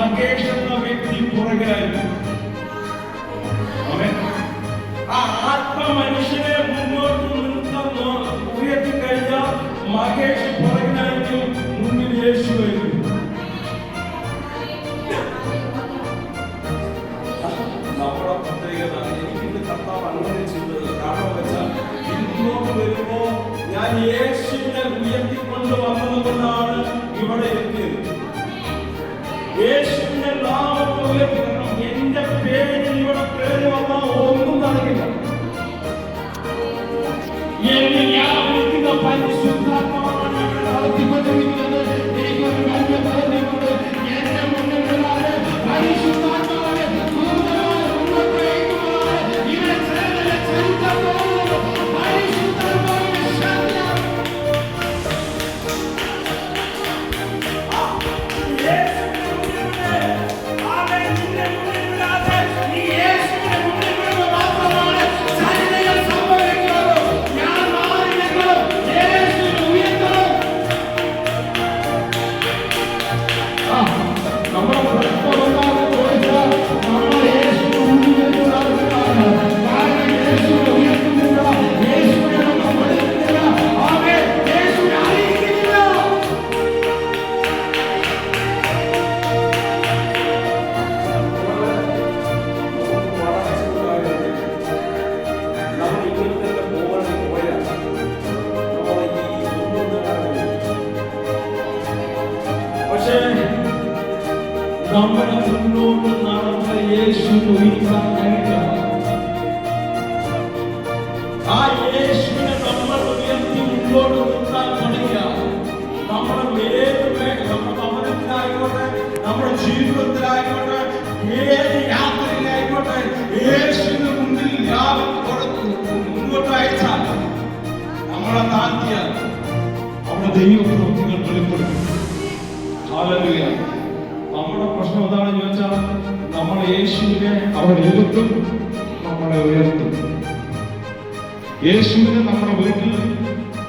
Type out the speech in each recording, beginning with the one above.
മകേഷ് എന്ന വ്യക്തി പുറകിലായിരുന്നു. ആ ആത്മമനുഷ്യനെ മുന്നോട്ട് ഉയർത്തി കഴിഞ്ഞ മകേഷ് പുറകിലായിരുന്നു, മുന്നിൽ യേശുവായിരുന്നു. നമ്മുടെ പ്രത്യേകത എനിക്കിത് കർത്താവ് അങ്ങനെ ചെയ്തത് കാരണം വെച്ചാൽ ഇങ്ങോട്ട് വരുമ്പോ ഞാൻ യേശുവിനെ ഉയർത്തിക്കൊണ്ട് വന്നതുകൊണ്ടാണ് ഇവിടെ എത്തിയത്. യേശുവിന്റെ നാമത്തെ ഉയർത്തിക്കണം. എന്റെ പേരിൽ ഇവിടെ പേര് വന്നാൽ ഒന്നും നടക്കില്ല. എന്നെ വ്യാപരിക്കുന്ന പരിശുദ്ധാത്മാവാണ് ഇവിടെ നടത്തിക്കൊണ്ടിരിക്കുന്നത്. എനിക്കൊരു കാര്യം പറഞ്ഞുകൊണ്ട് എന്റെ മുന്നിലാണ് പരിശുദ്ധാത്മാവ് നമ്മുടെ മുന്നോട്ട് നടന്ന യേശു ഉയർത്താൻ കഴിയില്ല. ആ യേശുവിനെ നമ്മൾ ഉയർത്തി മുന്നോട്ട് നിർത്താൻ കഴിയില്ല. നമ്മുടെ നമ്മുടെ ഭവനത്തിലായിക്കോട്ടെ, നമ്മുടെ ജീവിതത്തിലായിക്കോട്ടെ, ഏത് യാത്രയിലായിക്കോട്ടെ, യേശുവിന് മുന്നിൽ മുന്നോട്ട് അയച്ചാൽ നമ്മളെ താഴ്ത്തിയാൽ അവിടെ ദൈവപ്രവൃത്തികൾ വെളിപ്പെടും. ഹല്ലേലൂയ. നമ്മുടെ പ്രശ്നം എന്താണെന്ന് ചോദിച്ചാൽ നമ്മൾ യേശുവിനെ അവിടെ ഇരുത്തും, നമ്മളെ ഉയർത്തും. യേശുവിനെ നമ്മുടെ വീട്ടിൽ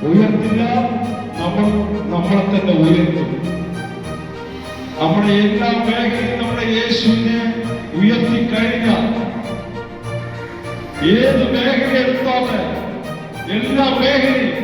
ഉയർത്തില്ല, നമ്മളെ തന്നെ ഉയർത്തും. നമ്മുടെ എല്ലാ മേഖലയും നമ്മുടെ യേശുവിനെ ഉയർത്തി കഴിഞ്ഞാൽ ഏത് മേഖല എടുത്താലും എല്ലാ മേഖലയും